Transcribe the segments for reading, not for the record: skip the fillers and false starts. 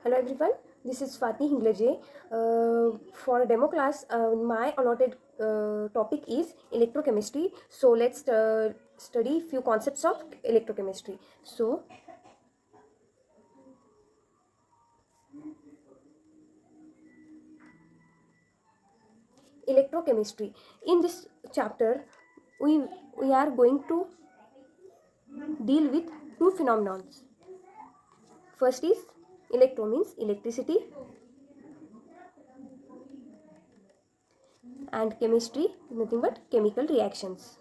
Hello everyone, this is Swati Hinglaje. For demo class, my allotted topic is electrochemistry. So let's study few concepts of electrochemistry. So electrochemistry. In this chapter, we we are going to deal with two phenomena. First is electro means electricity, and chemistry nothing but chemical reactions.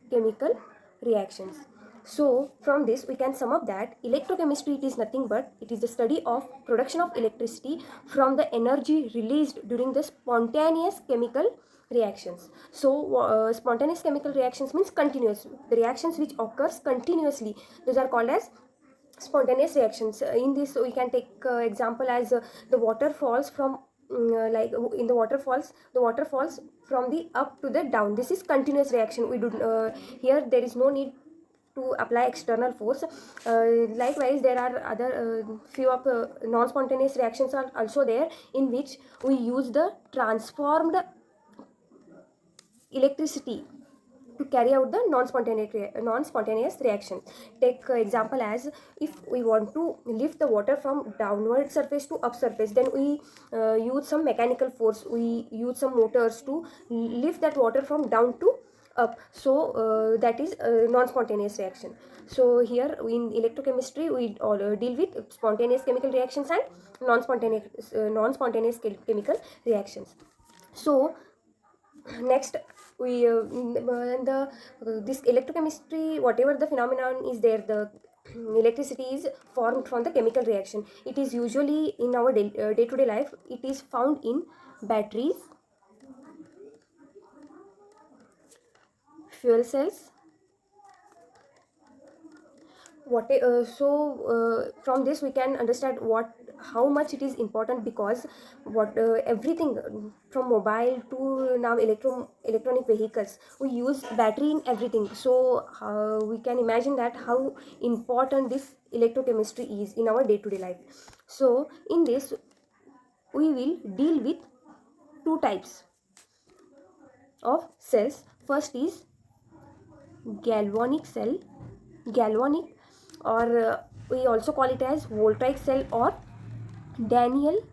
Chemical reactions. So from this we can sum up that electrochemistry, it is nothing but it is the study of production of electricity from the energy released during the spontaneous chemical reactions. So spontaneous chemical reactions means continuous, the reactions which occurs continuously, those are called as spontaneous reactions. In this we can take example as the water falls from like in the water falls from the up to the down. This is continuous reaction. We do here there is no need to apply external force. Likewise there are other few of non-spontaneous reactions are also there, in which we use the transformed electricity to carry out the non-spontaneous reaction. Take example as, if we want to lift the water from downward surface to up surface, then we use some mechanical force, we use some motors to lift that water from down to up. So that is non-spontaneous reaction. So here in electrochemistry we all deal with spontaneous chemical reactions and non-spontaneous chemical reactions. So next we the this electrochemistry, whatever the phenomenon is there, the electricity is formed from the chemical reaction. It is usually in our day-to-day life, it is found in batteries, fuel cells, from this we can understand how much it is important, because what everything from mobile to now electronic vehicles, we use battery in everything. So we can imagine that how important this electrochemistry is in our day-to-day life. So in this we will deal with two types of cells. First is galvanic cell, galvanic, or we also call it as voltaic cell or Daniel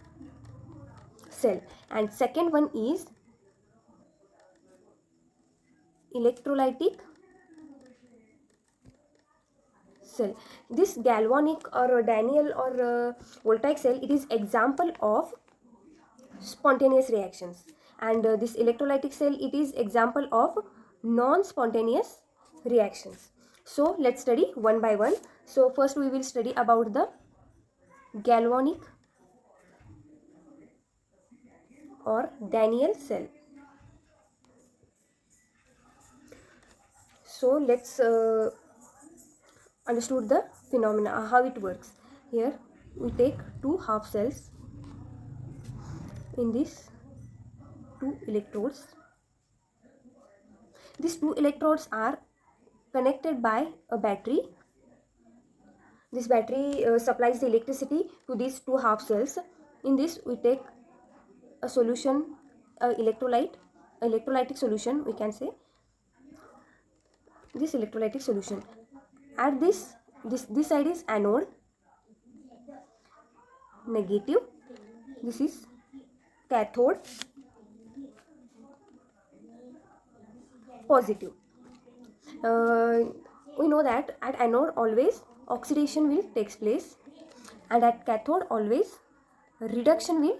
cell, and second one is electrolytic cell. This galvanic or Daniel or voltaic cell, it is example of spontaneous reactions, and this electrolytic cell, it is example of non-spontaneous reactions. So let's study one by one. So first we will study about the galvanic or Daniel cell. So let's understood the phenomena, how it works. Here we take two half cells. In this, two electrodes. These two electrodes are connected by a battery. This battery supplies the electricity to these two half cells. In this we take a solution, electrolytic solution, we can say. This electrolytic solution, at this side is anode, negative, this is cathode, positive. We know that at anode always oxidation will takes place, and at cathode always reduction will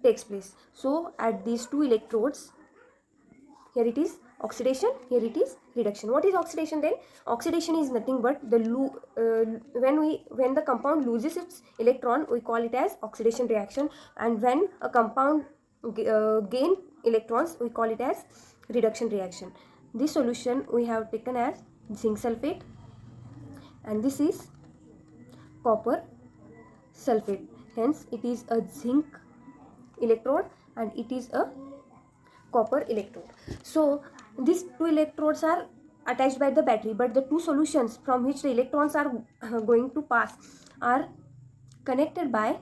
takes place. So at these two electrodes, here it is oxidation, here it is reduction. What is oxidation then? Oxidation is nothing but the when the compound loses its electron, we call it as oxidation reaction, and when a compound gain electrons, we call it as reduction reaction. This solution we have taken as zinc sulfate, and this is copper sulfate. Hence it is a zinc electrode and it is a copper electrode. So these two electrodes are attached by the battery, but the two solutions from which the electrons are going to pass are connected by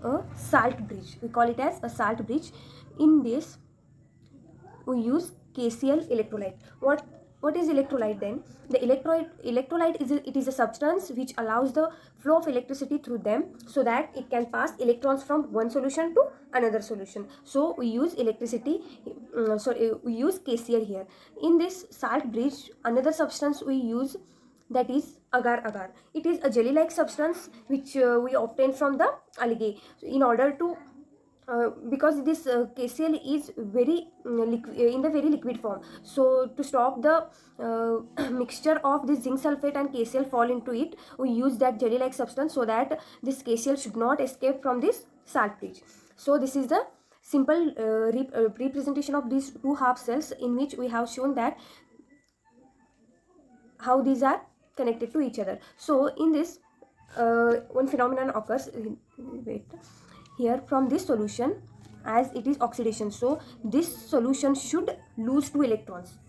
a salt bridge. We call it as a salt bridge. In this we use KCl electrolyte. What is electrolyte then? The electrolyte is a substance which allows the flow of electricity through them so that it can pass electrons from one solution to another solution. So we use we use KCl here. In this salt bridge, another substance we use, that is agar agar. It is a jelly like substance which we obtain from the algae. So in order to because this KCl is very in the very liquid form, so to stop the mixture of this zinc sulfate and KCl fall into it, we use that jelly like substance so that this KCl should not escape from this salt bridge. So this is the simple representation of these two half cells, in which we have shown that how these are connected to each other. So in this one phenomenon occurs. Wait, here from this solution, as it is oxidation, so this solution should lose 2 electrons,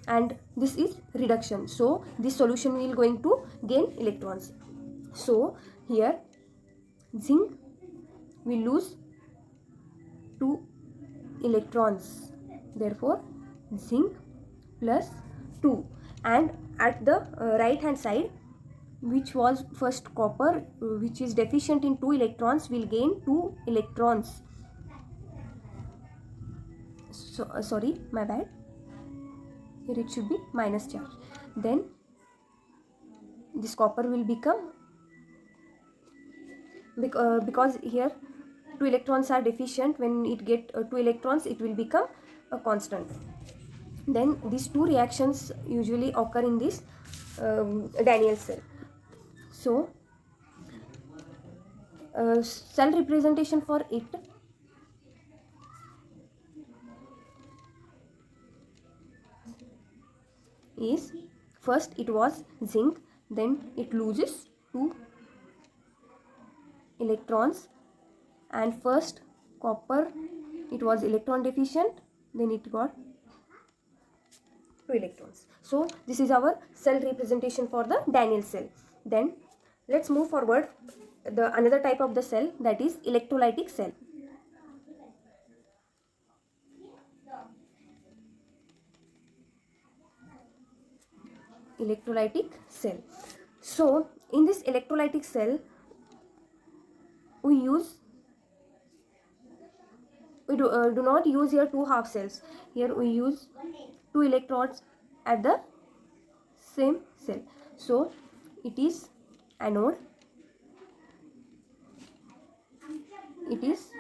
and this is reduction, so this solution will going to gain electrons. So here zinc will lose 2 electrons, therefore zinc plus 2, and at the right hand side, which was first copper, which is deficient in 2 electrons, will gain 2 electrons. So sorry, my bad, here it should be minus charge. Then this copper will become, because here 2 electrons are deficient, when it get 2 electrons, it will become a constant. Then these two reactions usually occur in this Daniell cell. So cell representation for it is, first it was zinc, then it loses 2 electrons, and first copper, it was electron deficient, then it got 2 electrons. So this is our cell representation for the Daniell cell. Then let's move forward, the another type of the cell, that is electrolytic cell. Electrolytic cell. So in this electrolytic cell, we do not use here 2 half cells. Here we use 2 electrodes at the same cell. So it is anode, it is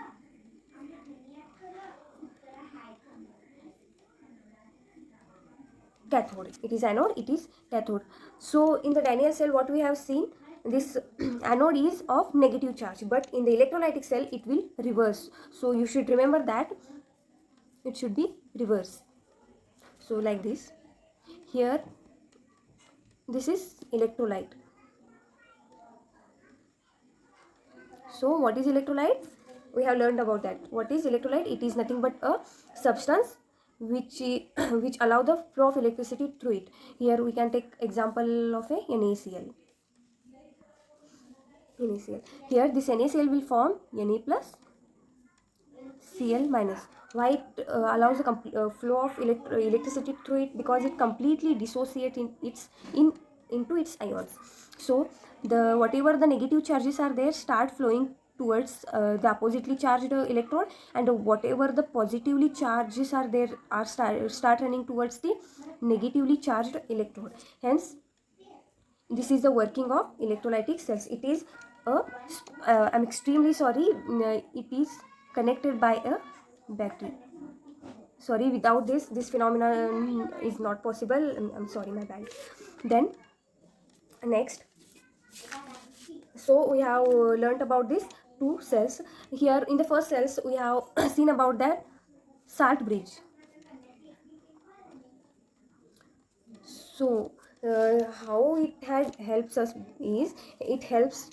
cathode. It is anode, it is cathode. So in the Daniell cell, what we have seen, this anode is of negative charge, but in the electrolytic cell it will reverse. So you should remember that it should be reverse. So like this, here this is electrolyte. So what is electrolyte? We have learned about that. What is electrolyte? It is nothing but a substance which which allow the flow of electricity through it. Here we can take example of a NaCl. Here this NaCl will form Na plus Cl minus. Why it allows a flow of electricity through it? Because it completely dissociates into its ions. So the whatever the negative charges are there start flowing towards the oppositely charged electrode, and whatever the positively charges are there are start running towards the negatively charged electrode. Hence this is the working of electrolytic cells. It is I'm extremely sorry, it is connected by a battery. Sorry, without this phenomenon is not possible. I'm sorry, my bad. Then next, so we have learnt about these 2 cells. Here in the first cells we have seen about that salt bridge. So how it helps us is, it helps,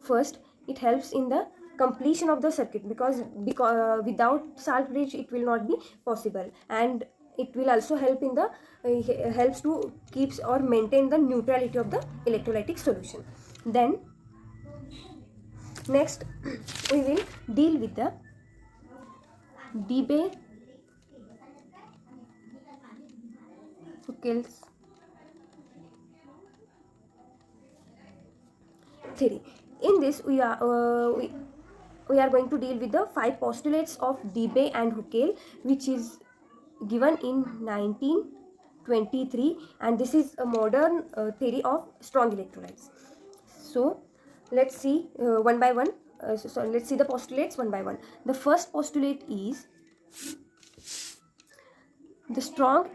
first it helps in the completion of the circuit, because without salt bridge it will not be possible, and it will also help in the helps to keeps or maintain the neutrality of the electrolytic solution. Then next we will deal with the Debye-Hückel's theory. In this we are going to deal with the 5 postulates of Debye and Hückel, which is given in 1923, and this is a modern theory of strong electrolytes. So let's see one by one. So let's see the postulates one by one. The first postulate is the strong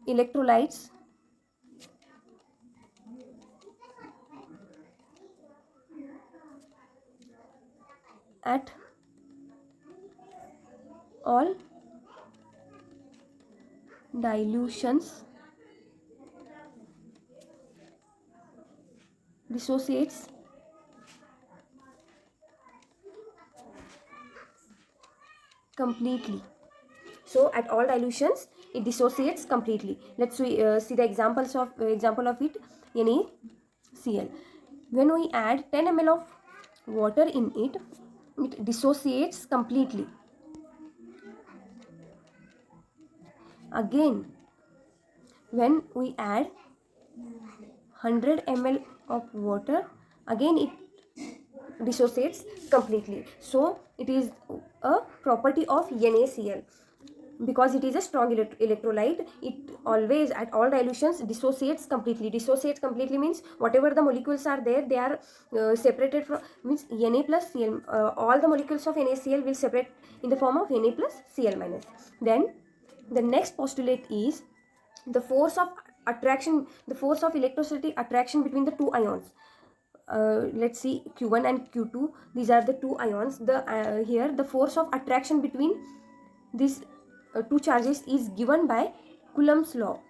electrolytes at all dilutions dissociates completely. So at all dilutions it dissociates completely. Let's see the example of it. NaCl. When we add 10 ml of water in it, it dissociates completely. Again, when we add 100 ml of water, again it dissociates completely. So it is a property of NaCl. Because it is a strong electrolyte, it always at all dilutions dissociates completely. Dissociates completely means whatever the molecules are there, they are separated from, means Na plus Cl. All the molecules of NaCl will separate in the form of Na plus Cl minus. Then the next postulate is the force of attraction, the force of electrostatic attraction between the two ions. Let's see Q1 and Q2. These are the two ions. Here the force of attraction between these two charges is given by Coulomb's law.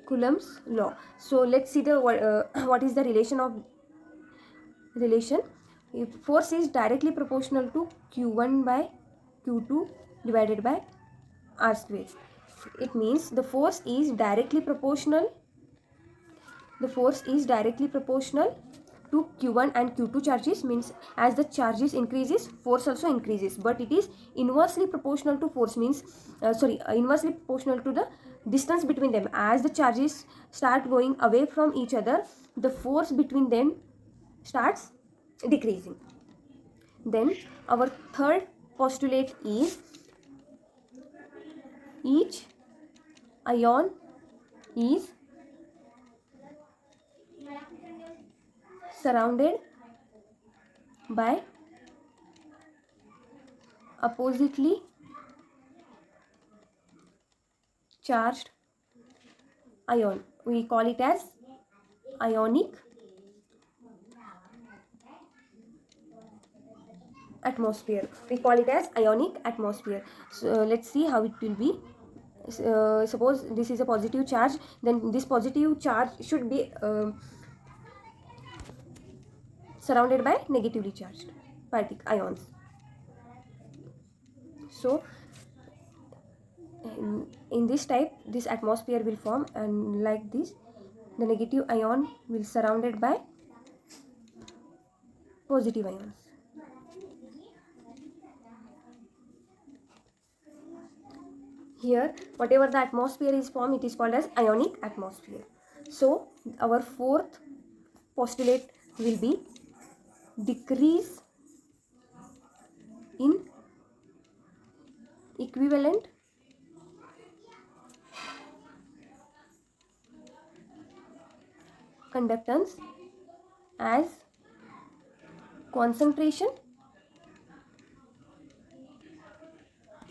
Coulomb's law. So let's see the what is the relation of relation. If force is directly proportional to Q1 by Q2 divided by R square. It means the force is directly proportional. The force is directly proportional to Q1 and Q2 charges, means as the charges increases, force also increases, but it is inversely proportional to force, means inversely proportional to the distance between them. As the charges start going away from each other, the force between them starts decreasing. Then our third postulate is each ion is surrounded by oppositely charged ion. We call it as ionic atmosphere. We call it as ionic atmosphere. So let's see how it will be. Suppose this is a positive charge, then this positive charge should be surrounded by negatively charged ions. So in this type, this atmosphere will form, and like this, the negative ion will surrounded by positive ions. Here, whatever the atmosphere is formed, it is called as ionic atmosphere. So our fourth postulate will be decrease in equivalent conductance as concentration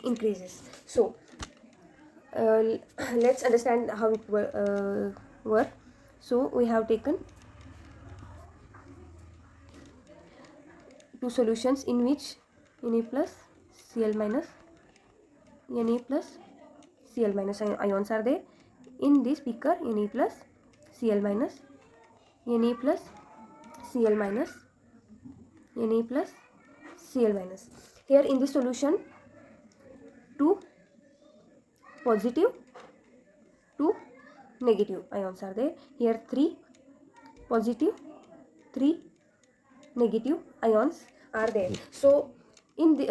increases. So let's understand how it work. So we have taken two solutions in which Na plus Cl minus Na plus Cl minus ions are there. In this beaker, Na plus Cl minus Na plus Cl minus, Na plus, Cl minus. Here in this solution, 2 positive, 2 negative ions are there. Here 3 positive, 3 negative ions are there. So in the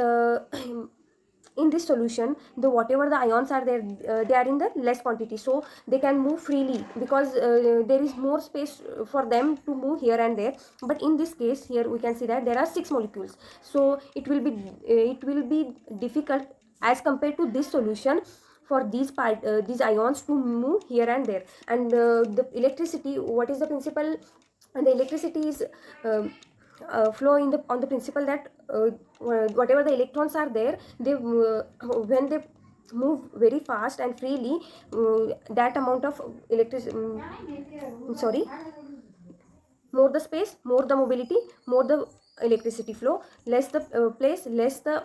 in this solution, the whatever the ions are there, they are in the less quantity, so they can move freely because there is more space for them to move here and there. But in this case, here we can see that there are 6 molecules, so it will be difficult as compared to this solution for these ions to move here and there. And the electricity, what is the principle? And the electricity is flow in the on the principle that whatever the electrons are there, they when they move very fast and freely, that amount of sorry, more the space, more the mobility, more the electricity flow, less the place, less the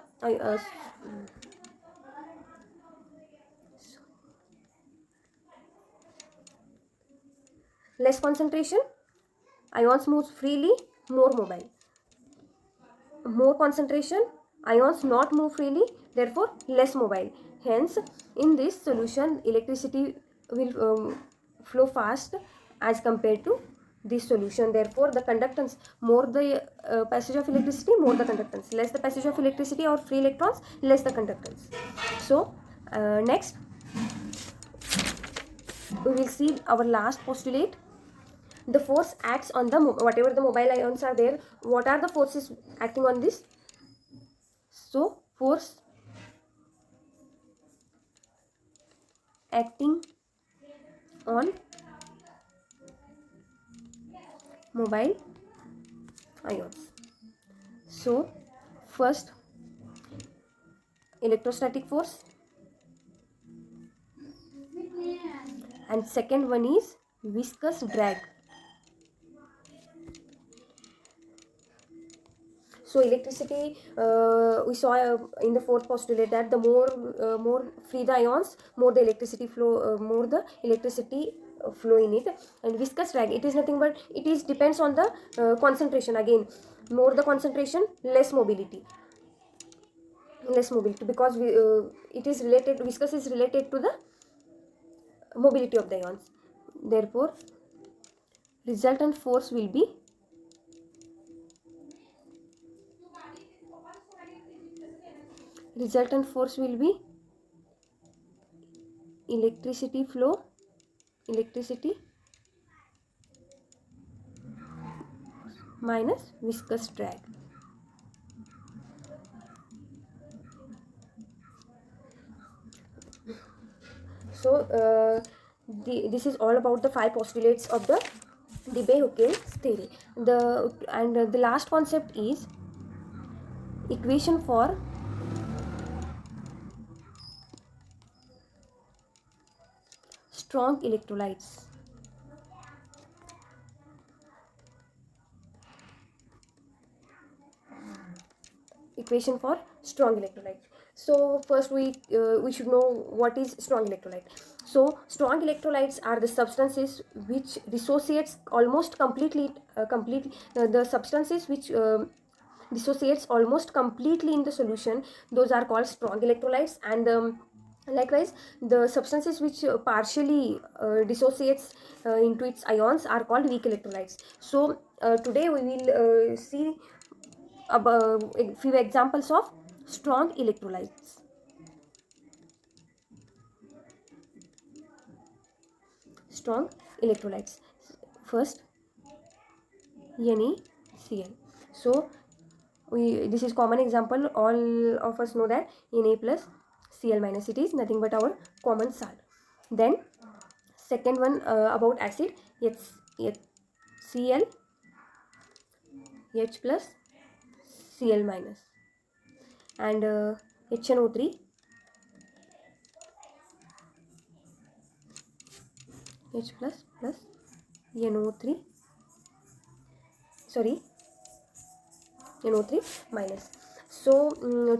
less concentration, ions move freely, more mobile. More concentration, ions not move freely, therefore less mobile. Hence in this solution, electricity will flow fast as compared to this solution. Therefore the conductance, more the passage of electricity, more the conductance, less the passage of electricity or free electrons, less the conductance. So next we will see our last postulate. The force acts on the whatever the mobile ions are there. What are the forces acting on this? So force acting on mobile ions. So first, electrostatic force, and second one is viscous drag. So electricity, we saw in the fourth postulate that the more free the ions, more the electricity flow, more the electricity flow in it. And viscous drag, it is nothing but it is depends on the concentration. Again, more the concentration, less mobility, because it is related, viscous is related to the mobility of the ions. Therefore resultant force will be electricity flow, electricity minus viscous drag. So this is all about the 5 postulates of the Debye-Hückel's theory. The last concept is equation for strong electrolytes. Equation for strong electrolyte. So first we should know what is strong electrolyte. So strong electrolytes are the substances which dissociates almost completely the substances which dissociates almost completely in the solution, those are called strong electrolytes. And likewise the substances which partially dissociates into its ions are called weak electrolytes. So today we will see about a few examples of strong electrolytes. Strong electrolytes. First, NaCl. So this is common example. All of us know that Na plus Cl minus, it is nothing but our common salt. Then second one about acid, HCl, H plus Cl minus, and HNO3, H plus plus NO3, sorry, NO3 minus. So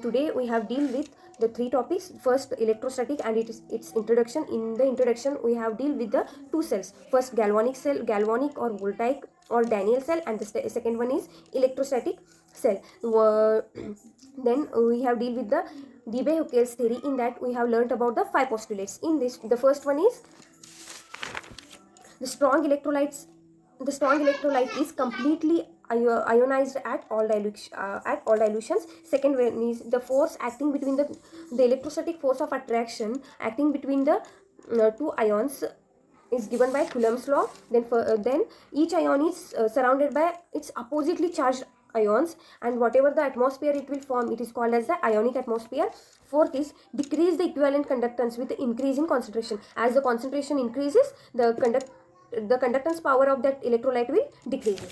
today we have deal with the 3 topics. First, electrostatic and its introduction. In the introduction we have deal with the 2 cells. First, galvanic cell, galvanic or voltaic or Daniell cell, and the second one is electrostatic cell. Then we have deal with the Debye-Hückel's theory. In that we have learnt about the 5 postulates. In this, the first one is the strong electrolytes. The strong electrolyte is completely ionized at all dilutions. Second one is the force acting between the electrostatic force of attraction acting between the two ions is given by Coulomb's law. Then each ion is surrounded by its oppositely charged ions, and whatever the atmosphere it will form, it is called as the ionic atmosphere. Fourth is decrease the equivalent conductance with increase in concentration. As the concentration increases, the conductance power of that electrolyte will decreases.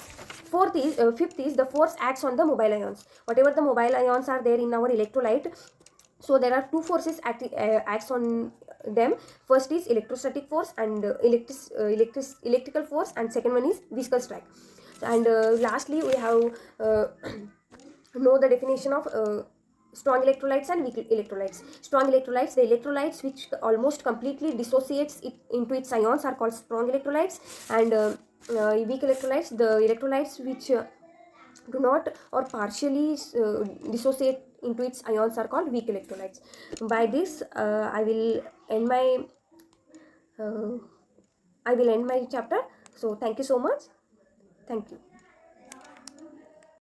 Fifth is the force acts on the mobile ions. Whatever the mobile ions are there in our electrolyte, so there are two forces acts on them. First is electrostatic force and electrical force, and second one is viscous drag. And lastly we have know the definition of strong electrolytes and weak electrolytes. Strong electrolytes, the electrolytes which almost completely dissociates it into its ions, are called strong electrolytes. And weak electrolytes, the electrolytes which do not or partially dissociate into its ions, are called weak electrolytes. By this I will end my chapter. So thank you so much. Thank you.